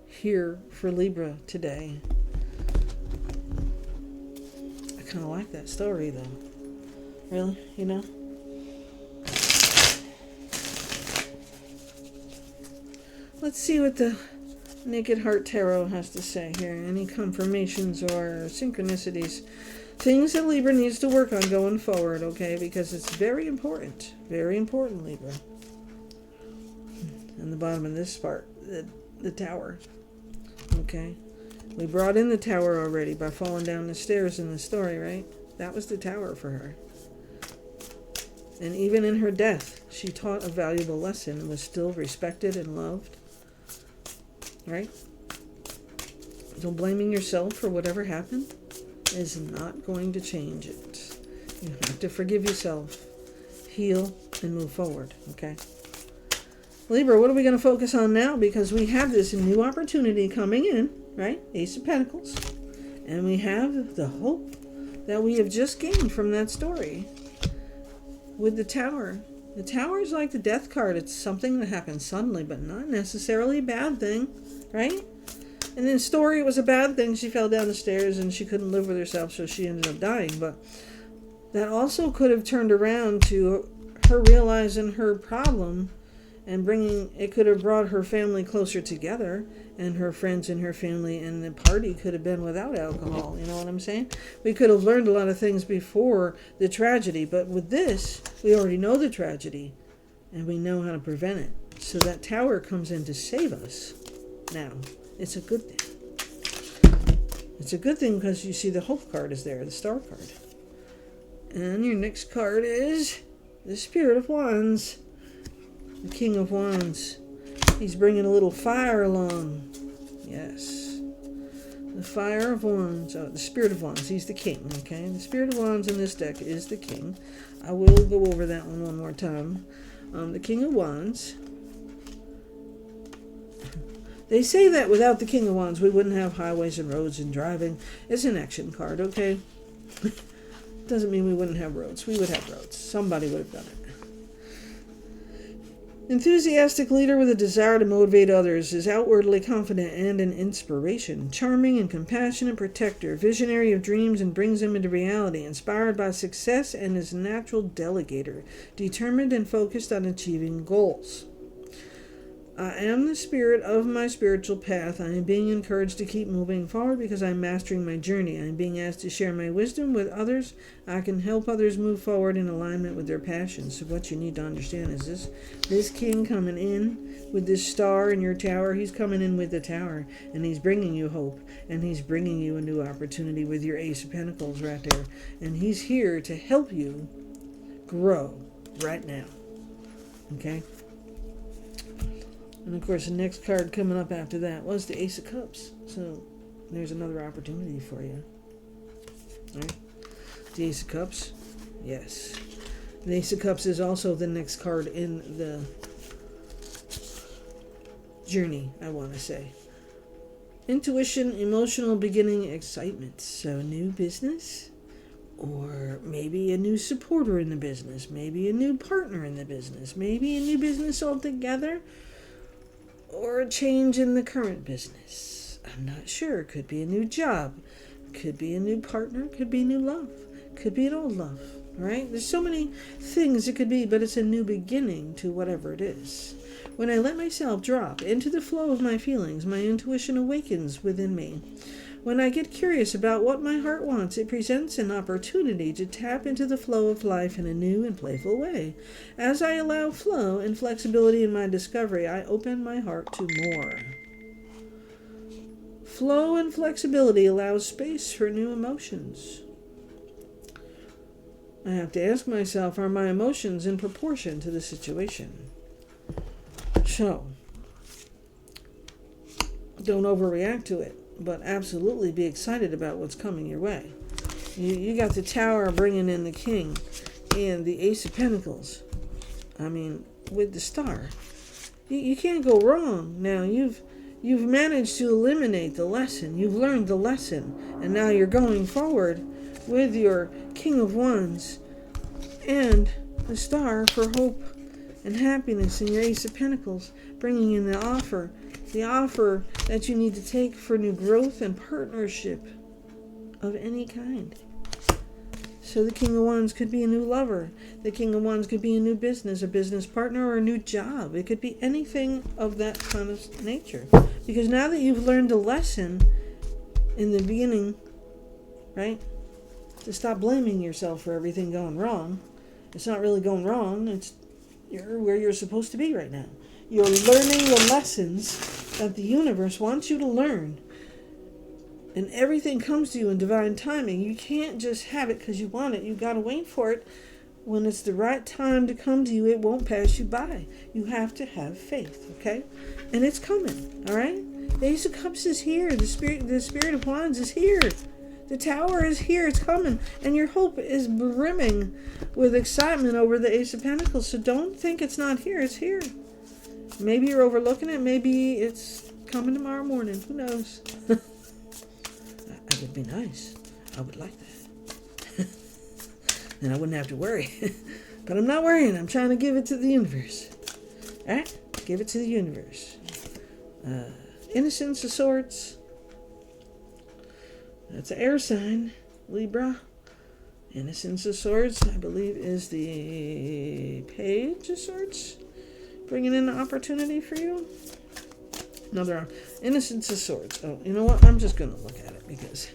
here for Libra today. I kind of like that story, though. Really, you know? Let's see what the Naked Heart Tarot has to say here. Any confirmations or synchronicities. Things that Libra needs to work on going forward, okay? Because it's very important. Very important, Libra. And the bottom of this part, the Tower. Okay? We brought in the Tower already by falling down the stairs in the story, right? That was the Tower for her. And even in her death, she taught a valuable lesson and was still respected and loved. Right? So blaming yourself for whatever happened is not going to change it. You have to forgive yourself, heal, and move forward, okay? Libra, what are we going to focus on now? Because we have this new opportunity coming in, right? Ace of Pentacles. And we have the hope that we have just gained from that story with the Tower. The Tower is like the Death card. It's something that happens suddenly, but not necessarily a bad thing, right? In the story, it was a bad thing. She fell down the stairs and she couldn't live with herself, so she ended up dying. But that also could have turned around to her realizing her problem and it could have brought her family closer together, and her friends and her family, and the party could have been without alcohol. You know what I'm saying? We could have learned a lot of things before the tragedy, but with this, we already know the tragedy, and we know how to prevent it. So that Tower comes in to save us. Now, it's a good thing. It's a good thing because you see the Hope card is there, the Star card. And your next card is the Spirit of Wands. The King of Wands. He's bringing a little fire along. Yes. The Fire of Wands. Oh, the Spirit of Wands. He's the king, okay? The Spirit of Wands in this deck is the king. I will go over that one more time. The King of Wands. They say that without the King of Wands, we wouldn't have highways and roads and driving. It's an action card, okay? Doesn't mean we wouldn't have roads. We would have roads. Somebody would have done it. Enthusiastic leader with a desire to motivate others, is outwardly confident and an inspiration. Charming and compassionate protector, visionary of dreams and brings them into reality. Inspired by success and is a natural delegator. Determined and focused on achieving goals. I am the spirit of my spiritual path. I am being encouraged to keep moving forward because I'm mastering my journey. I am being asked to share my wisdom with others. I can help others move forward in alignment with their passions. So what you need to understand is this king coming in with this star in your tower, he's coming in with the Tower, and he's bringing you hope, and he's bringing you a new opportunity with your Ace of Pentacles right there. And he's here to help you grow right now. Okay? And of course, the next card coming up after that was the Ace of Cups. So there's another opportunity for you. All right? The Ace of Cups, yes. The Ace of Cups is also the next card in the journey, I want to say. Intuition, emotional beginning, excitement. So new business, or maybe a new supporter in the business, maybe a new partner in the business, maybe a new business altogether, or a change in the current business. I'm not sure. Could be a new job. Could be a new partner. Could be new love. Could be an old love. Right? There's so many things it could be, but it's a new beginning to whatever it is. When I let myself drop into the flow of my feelings, my intuition awakens within me. When I get curious about what my heart wants, it presents an opportunity to tap into the flow of life in a new and playful way. As I allow flow and flexibility in my discovery, I open my heart to more. Flow and flexibility allows space for new emotions. I have to ask myself, are my emotions in proportion to the situation? So, don't overreact to it, but absolutely be excited about what's coming your way. You got the Tower bringing in the King and the Ace of Pentacles. I mean, with the Star. You can't go wrong. Now, you've managed to eliminate the lesson. You've learned the lesson. And now you're going forward with your King of Wands and the Star for hope and happiness, and your Ace of Pentacles bringing in the offer that you need to take for new growth and partnership of any kind. So the King of Wands could be a new lover. The King of Wands could be a new business, a business partner, or a new job. It could be anything of that kind of nature. Because now that you've learned a lesson in the beginning, right, to stop blaming yourself for everything going wrong. It's not really going wrong. You're where you're supposed to be right now. You're learning the lessons that the universe wants you to learn. And everything comes to you in divine timing. You can't just have it because you want it. You got to wait for it. When it's the right time to come to you, it won't pass you by. You have to have faith, okay? And it's coming, all right? The Ace of Cups is here. The Spirit of Wands is here. The Tower is here. It's coming. And your hope is brimming with excitement over the Ace of Pentacles. So don't think it's not here. It's here. Maybe you're overlooking it. Maybe it's coming tomorrow morning. Who knows? That would be nice. I would like that. Then I wouldn't have to worry. But I'm not worrying. I'm trying to give it to the universe. All right? Give it to the universe. Innocence of Swords. That's an air sign. Libra. Innocence of Swords, I believe, is the Page of Swords. Bringing in an opportunity for you. Another Innocence of Swords. Oh, you know what? I'm just going to look at it because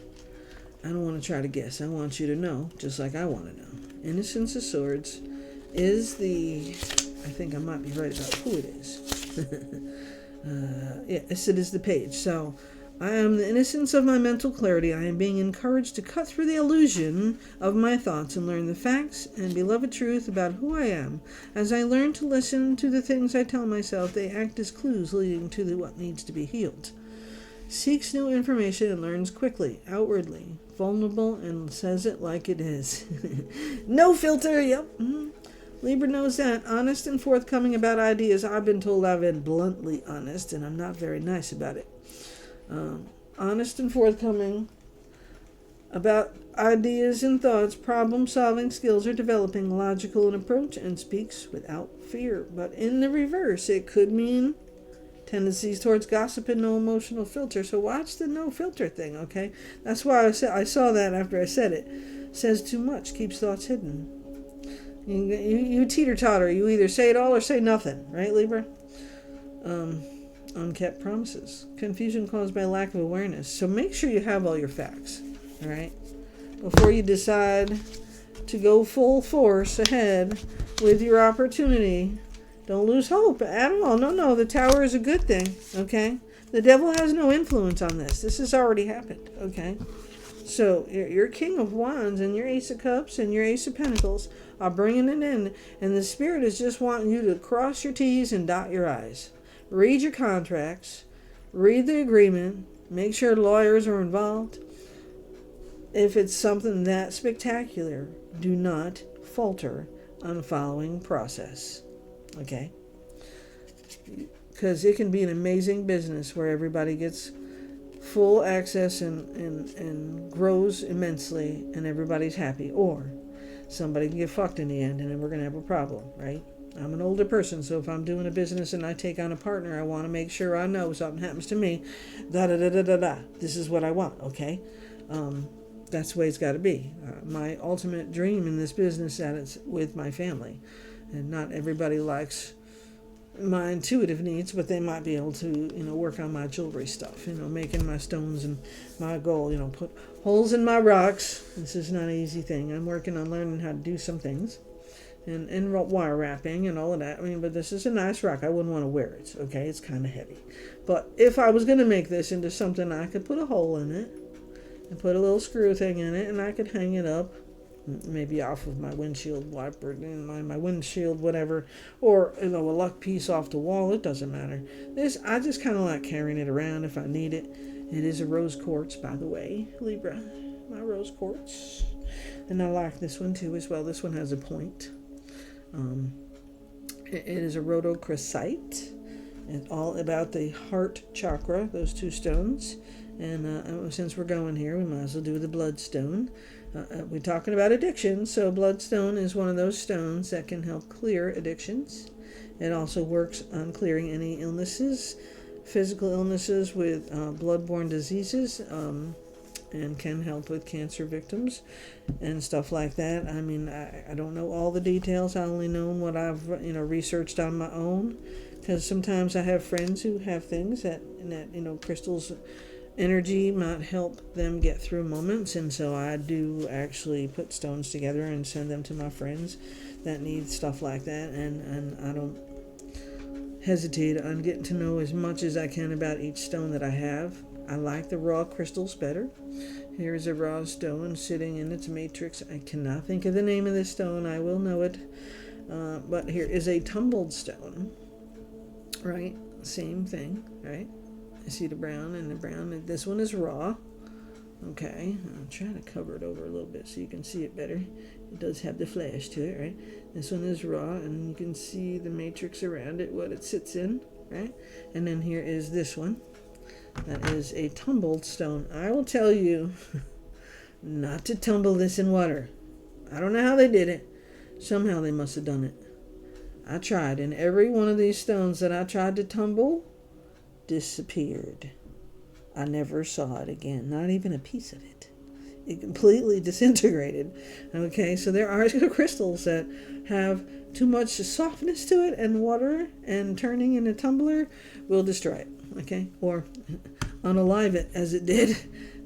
I don't want to try to guess. I want you to know, just like I want to know. Innocence of Swords is I think I might be right about who it is. Yes, it is the Page. So, I am the innocence of my mental clarity. I am being encouraged to cut through the illusion of my thoughts and learn the facts and beloved truth about who I am. As I learn to listen to the things I tell myself, they act as clues leading to what needs to be healed. Seeks new information and learns quickly, outwardly, vulnerable, and says it like it is. No filter, yep. Libra knows that. Honest and forthcoming about ideas. I've been told I've been bluntly honest, and I'm not very nice about it. Honest and forthcoming about ideas and thoughts, problem-solving skills are developing, logical in approach, and speaks without fear. But in the reverse, it could mean tendencies towards gossip and no emotional filter. So watch the no filter thing, okay? That's why I saw that after I said it. Says too much, keeps thoughts hidden. You teeter-totter. You either say it all or say nothing, right, Libra? Unkept promises. Confusion caused by lack of awareness. So make sure you have all your facts, all right? Before you decide to go full force ahead with your opportunity. Don't lose hope at all. No, the Tower is a good thing, okay? The devil has no influence on this. This has already happened, okay? So your King of Wands and your Ace of Cups and your Ace of Pentacles are bringing it in. And the Spirit is just wanting you to cross your T's and dot your I's. Read your contracts. Read the agreement. Make sure lawyers are involved. If it's something that spectacular, do not falter on following process. Okay? Because it can be an amazing business where everybody gets full access and grows immensely and everybody's happy. Or somebody can get fucked in the end and then we're going to have a problem, right? I'm an older person, so if I'm doing a business and I take on a partner, I want to make sure I know something happens to me. This is what I want, okay? That's the way it's got to be. My ultimate dream in this business is that it's with my family. And not everybody likes my intuitive needs, but they might be able to, work on my jewelry stuff, making my stones and my gold, put holes in my rocks. This is not an easy thing. I'm working on learning how to do some things. and wire wrapping and all of that. I mean, but this is a nice rock. I wouldn't want to wear it. Okay, it's kind of heavy. But if I was going to make this into something, I could put a hole in it and put a little screw thing in it, and I could hang it up, maybe off of my windshield wiper, my windshield, whatever, or a luck piece off the wall. It doesn't matter. This, I just kind of like carrying it around if I need it. It is a rose quartz, by the way, Libra. My rose quartz. And I like this one too as well. This one has a point. It is a rhodochrosite. It's all about the heart chakra, those two stones. And since we're going here, we might as well do the bloodstone. We're talking about addiction, so bloodstone is one of those stones that can help clear addictions. It also works on clearing any illnesses, physical illnesses with bloodborne diseases, and can help with cancer victims and stuff like that. I mean, I don't know all the details. I only know what I've researched on my own, because sometimes I have friends who have things that crystals energy might help them get through moments, and so I do actually put stones together and send them to my friends that need stuff like that, and I don't hesitate on getting to know as much as I can about each stone that I have. I like the raw crystals better. Here's a raw stone sitting in its matrix. I cannot think of the name of this stone. I will know it. But here is a tumbled stone. Right? Same thing. Right? I see the brown and the brown. This one is raw. Okay. I'll try to cover it over a little bit so you can see it better. It does have the flash to it, right? This one is raw, and you can see the matrix around it, what it sits in, right? And then here is this one. That is a tumbled stone. I will tell you not to tumble this in water. I don't know how they did it. Somehow they must have done it. I tried, and every one of these stones that I tried to tumble disappeared. I never saw it again, not even a piece of it. It completely disintegrated. Okay, so there are crystals that have too much softness to it, and water and turning in a tumbler will destroy it. Okay, or unalive it as it did.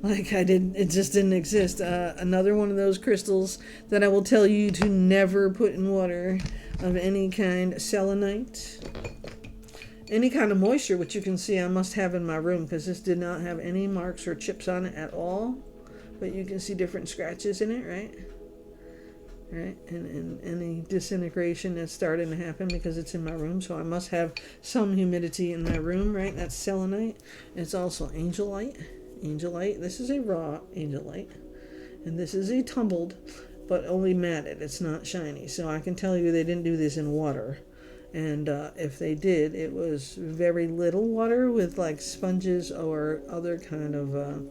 Like I did, it just didn't exist. Another one of those crystals that I will tell you to never put in water of any kind, selenite. Any kind of moisture, which you can see I must have in my room, because this did not have any marks or chips on it at all. But you can see different scratches in it, right? Right? And any disintegration that's starting to happen because it's in my room. So I must have some humidity in my room, right? That's selenite. It's also angelite. Angelite. This is a raw angelite. And this is a tumbled, but only matted. It's not shiny. So I can tell you they didn't do this in water. And if they did, it was very little water with like sponges or other kind of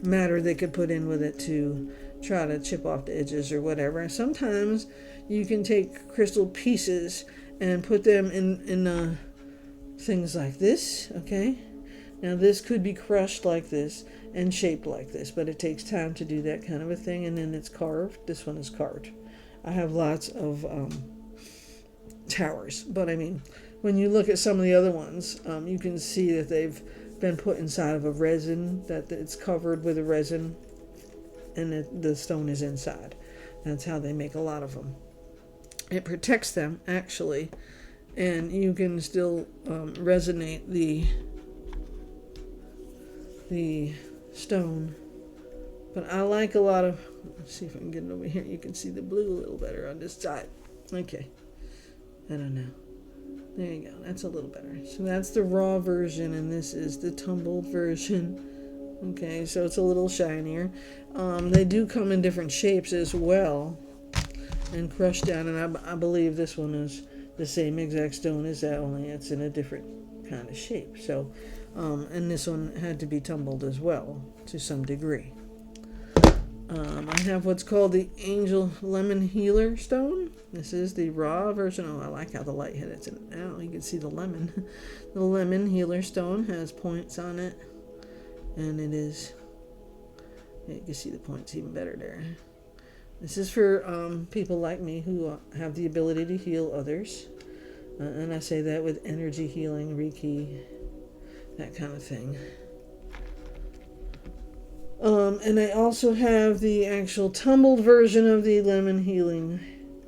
matter they could put in with it to try to chip off the edges or whatever. Sometimes you can take crystal pieces and put them in things like this, okay? Now this could be crushed like this and shaped like this, but it takes time to do that kind of a thing, and then it's carved. This one is carved. I have lots of towers, but I mean, when you look at some of the other ones, you can see that they've been put inside of a resin, that it's covered with a resin, and the stone is inside. That's how they make a lot of them. It protects them, actually, and you can still resonate the stone. But I like a lot of, let's see if I can get it over here. You can see the blue a little better on this side. Okay. I don't know. There you go. That's a little better. So that's the raw version, and this is the tumbled version. Okay, so it's a little shinier. They do come in different shapes as well, and crushed down. And I believe this one is the same exact stone as that, only it's in a different kind of shape. So, and this one had to be tumbled as well to some degree. I have what's called the Angel Lemon Healer Stone. This is the raw version. Oh, I like how the light hits it now. You can see the lemon. The Lemon Healer Stone has points on it. And it is, you can see the points even better there. This is for people like me who have the ability to heal others. And I say that with energy healing, Reiki, that kind of thing. And I also have the actual tumbled version of the lemon healing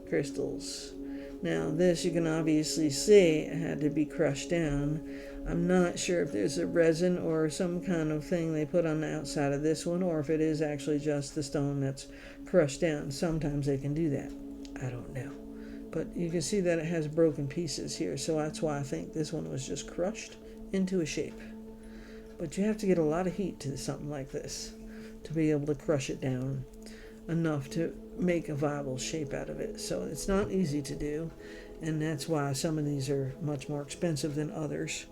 crystals. Now this you can obviously see it had to be crushed down. I'm not sure if there's a resin or some kind of thing they put on the outside of this one, or if it is actually just the stone that's crushed down. Sometimes they can do that. I don't know. But you can see that it has broken pieces here, so that's why I think this one was just crushed into a shape. But you have to get a lot of heat to something like this to be able to crush it down enough to make a viable shape out of it. So it's not easy to do, and that's why some of these are much more expensive than others.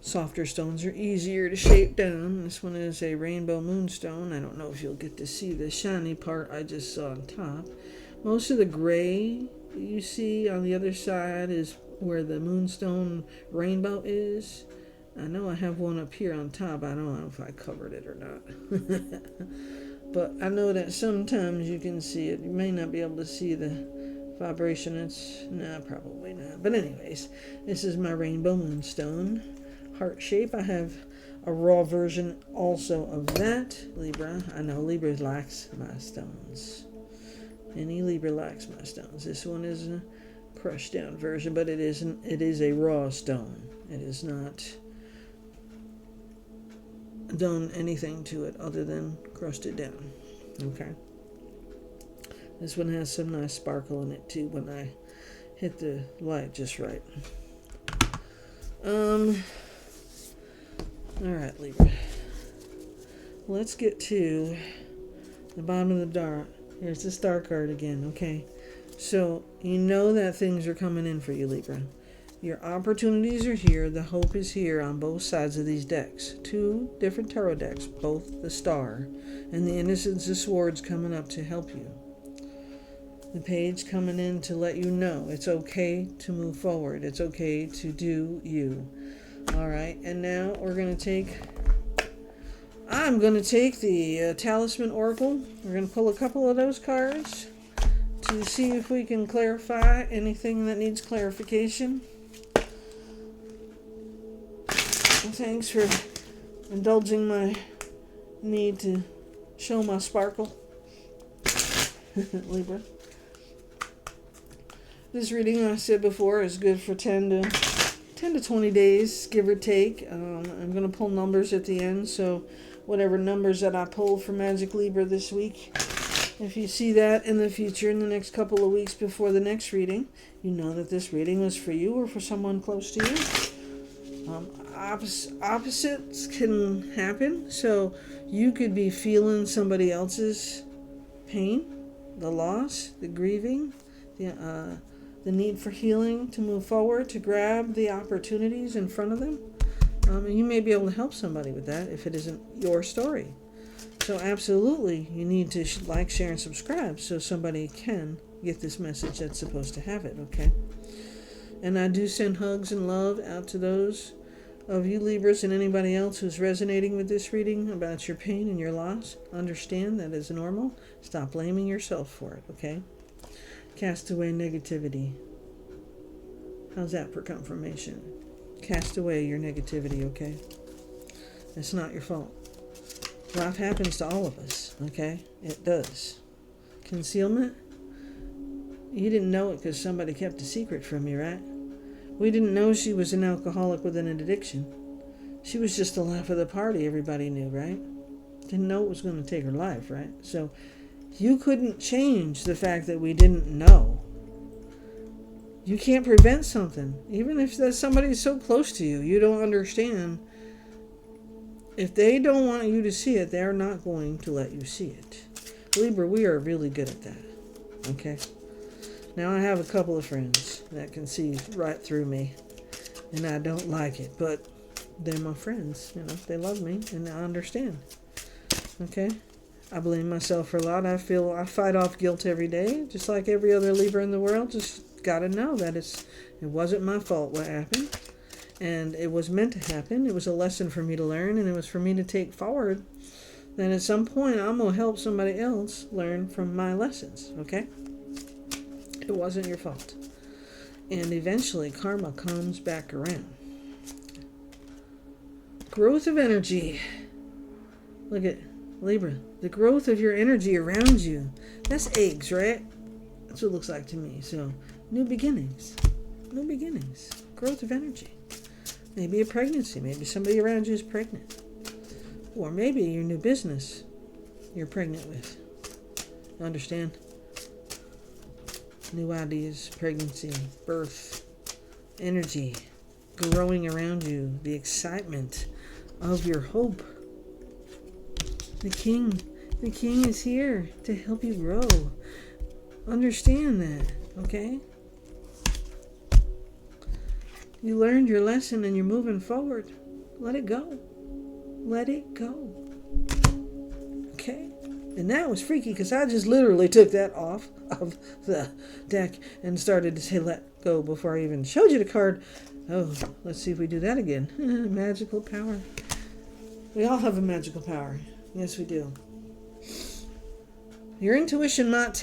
Softer stones are easier to shape down. This one is a rainbow moonstone. I don't know if you'll get to see the shiny part I just saw on top. Most of the gray you see on the other side is where the moonstone rainbow is. I know I have one up here on top. I don't know if I covered it or not. But I know that sometimes you can see it. You may not be able to see the vibration. Probably not. But anyways, this is my rainbow moonstone. Heart shape. I have a raw version also of that. Libra. I know Libra likes my stones. Any Libra likes my stones. This one is a crushed down version, but it isn't. It is a raw stone. It is not done anything to it other than crushed it down. Okay. This one has some nice sparkle in it too when I hit the light just right. Alright, Libra. Let's get to the bottom of the dark. Here's the star card again, okay? So, you know that things are coming in for you, Libra. Your opportunities are here. The hope is here on both sides of these decks. 2 different tarot decks, both the star and the Innocence of Swords coming up to help you. The page coming in to let you know it's okay to move forward. It's okay to do you. Alright, and now I'm going to take the Talisman Oracle. We're going to pull a couple of those cards to see if we can clarify anything that needs clarification. And thanks for indulging my need to show my sparkle, Libra. This reading, I said before, is good for 10 to 20 days, give or take. I'm going to pull numbers at the end, so whatever numbers that I pull for Magic Libra this week, if you see that in the future, in the next couple of weeks before the next reading, you know that this reading was for you or for someone close to you. Opposites can happen, so you could be feeling somebody else's pain, the loss, the grieving, the need for healing, to move forward, to grab the opportunities in front of them. You may be able to help somebody with that if it isn't your story. So absolutely, you need to like, share, and subscribe so somebody can get this message that's supposed to have it, okay? And I do send hugs and love out to those of you Libras and anybody else who's resonating with this reading about your pain and your loss. Understand that is normal. Stop blaming yourself for it, okay? Cast away negativity. How's that for confirmation? Cast away your negativity, okay? It's not your fault. Life happens to all of us, okay? It does. Concealment? You didn't know it because somebody kept a secret from you, right? We didn't know she was an alcoholic with an addiction. She was just the life of the party, everybody knew, right? Didn't know it was going to take her life, right? So you couldn't change the fact that we didn't know. You can't prevent something. Even if that somebody's so close to you, you don't understand. If they don't want you to see it, they're not going to let you see it. Libra, we are really good at that. Okay? Now I have a couple of friends that can see right through me, and I don't like it, but they're my friends. You know, they love me, and I understand. Okay? I blame myself for a lot. I fight off guilt every day, just like every other Libra in the world. Just gotta know that it wasn't my fault what happened, and it was meant to happen. It was a lesson for me to learn, and it was for me to take forward. Then at some point, I'm gonna help somebody else learn from my lessons. Okay? It wasn't your fault, and eventually karma comes back around. Growth of energy. Look at Libra. The growth of your energy around you. That's eggs, right? That's what it looks like to me. So, new beginnings. New beginnings. Growth of energy. Maybe a pregnancy. Maybe somebody around you is pregnant. Or maybe your new business you're pregnant with. Understand? New ideas, pregnancy, birth, energy, growing around you, the excitement of your hope. The king is here to help you grow. Understand that, okay? You learned your lesson and you're moving forward. Let it go. Let it go. Okay? And that was freaky because I just literally took that off of the deck and started to say let go before I even showed you the card. Oh, let's see if we do that again. Magical power. We all have a magical power. Yes, we do. Your intuition might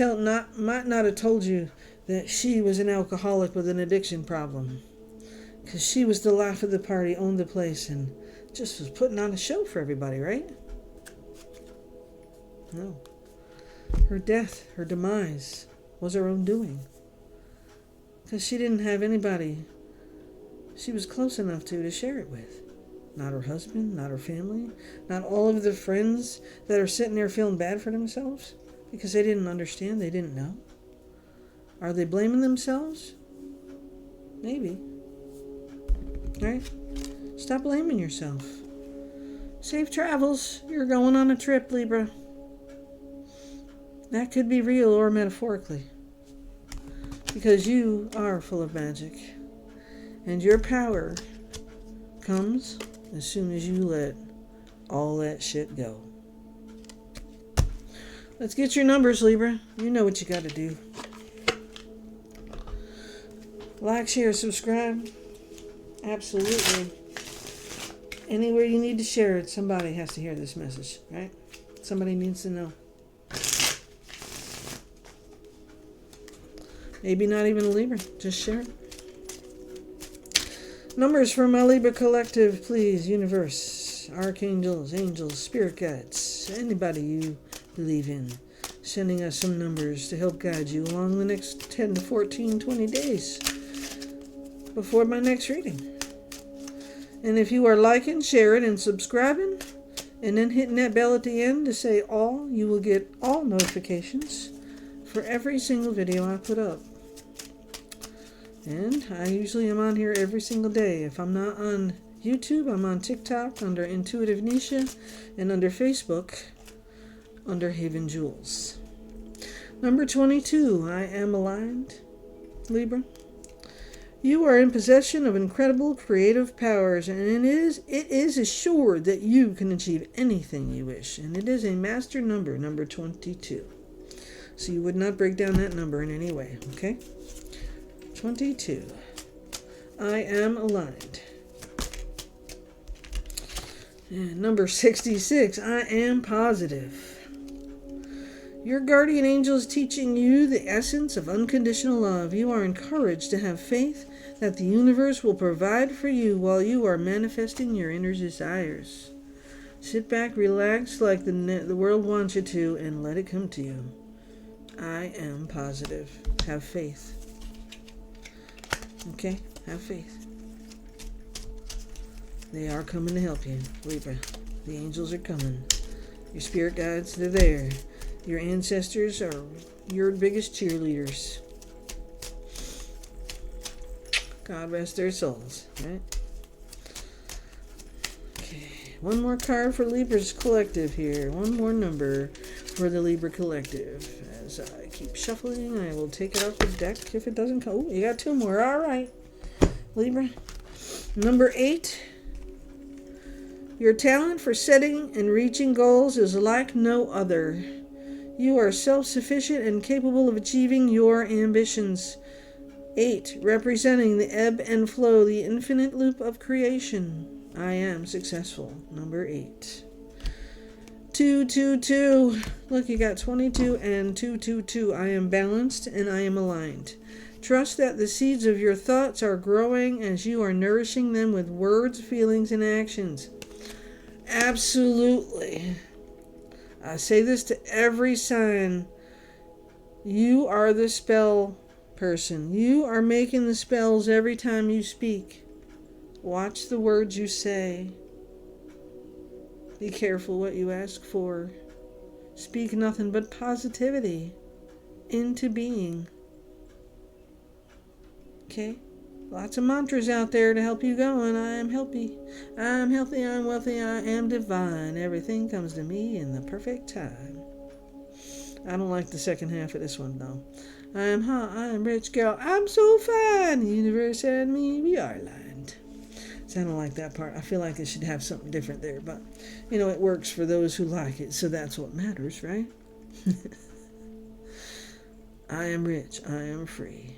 not have told you that she was an alcoholic with an addiction problem. Because she was the life of the party, owned the place, and just was putting on a show for everybody, right? No. Her death, her demise, was her own doing. Because she didn't have anybody she was close enough to share it with. Not her husband, not her family, not all of the friends that are sitting there feeling bad for themselves because they didn't understand, they didn't know. Are they blaming themselves? Maybe. Right? Stop blaming yourself. Safe travels. You're going on a trip, Libra. That could be real or metaphorically. Because you are full of magic. And your power comes as soon as you let all that shit go. Let's get your numbers, Libra. You know what you got to do. Like, share, subscribe. Absolutely. Anywhere you need to share it, somebody has to hear this message, right? Somebody needs to know. Maybe not even a Libra. Just share it. Numbers for my Libra collective, please. Universe, archangels, angels, spirit guides, anybody you believe in. Sending us some numbers to help guide you along the next 10 to 14, 20 days before my next reading. And if you are liking, sharing, and subscribing, and then hitting that bell at the end to say all, you will get all notifications for every single video I put up. And I usually am on here every single day. If I'm not on YouTube, I'm on TikTok under Intuitive Nisha and under Facebook under Haven Jewels. Number 22, I am aligned, Libra. You are in possession of incredible creative powers, and it is assured that you can achieve anything you wish. And it is a master number, number 22. So you would not break down that number in any way, okay? 22. I am aligned. And number 66. I am positive. Your guardian angel is teaching you the essence of unconditional love. You are encouraged to have faith that the universe will provide for you while you are manifesting your inner desires. Sit back, relax like the world wants you to, and let it come to you. I am positive. Have faith. Okay? Have faith. They are coming to help you, Libra. The angels are coming. Your spirit guides, they're there. Your ancestors are your biggest cheerleaders. God rest their souls, right? Okay, one more card for Libra's collective here. One more number for the Libra collective. As I keep shuffling, I will take it off the deck if it doesn't come. Oh, you got two more. All right, Libra. Number 8. Your talent for setting and reaching goals is like no other. You are self-sufficient and capable of achieving your ambitions. 8, representing the ebb and flow, the infinite loop of creation. I am successful. Number 8. 222. Look, you got 22 and 222. I am balanced and I am aligned. Trust that the seeds of your thoughts are growing as you are nourishing them with words, feelings, and actions. Absolutely. I say this to every sign You are the spell person. You are making the spells every time you speak. Watch the words you say. Be careful what you ask for. Speak nothing but positivity into being. Okay? Lots of mantras out there to help you going. I am healthy. I'm healthy. I'm wealthy. I am divine. Everything comes to me in the perfect time. I don't like the second half of this one, though. I am hot. I am rich, girl. I'm so fine. The universe and me, we are aligned. So I don't like that part. I feel like it should have something different there. But, it works for those who like it. So that's what matters, right? I am rich. I am free.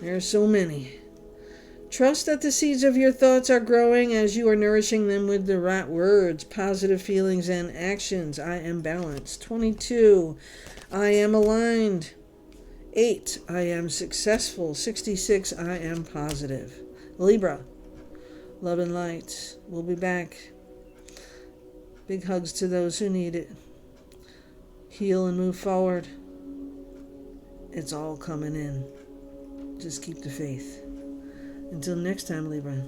There are so many. Trust that the seeds of your thoughts are growing as you are nourishing them with the right words, positive feelings, and actions. I am balanced. 22. I am aligned. 8. I am successful. 66. I am positive. Libra. Love and light. We'll be back. Big hugs to those who need it. Heal and move forward. It's all coming in. Just keep the faith. Until next time, Libra.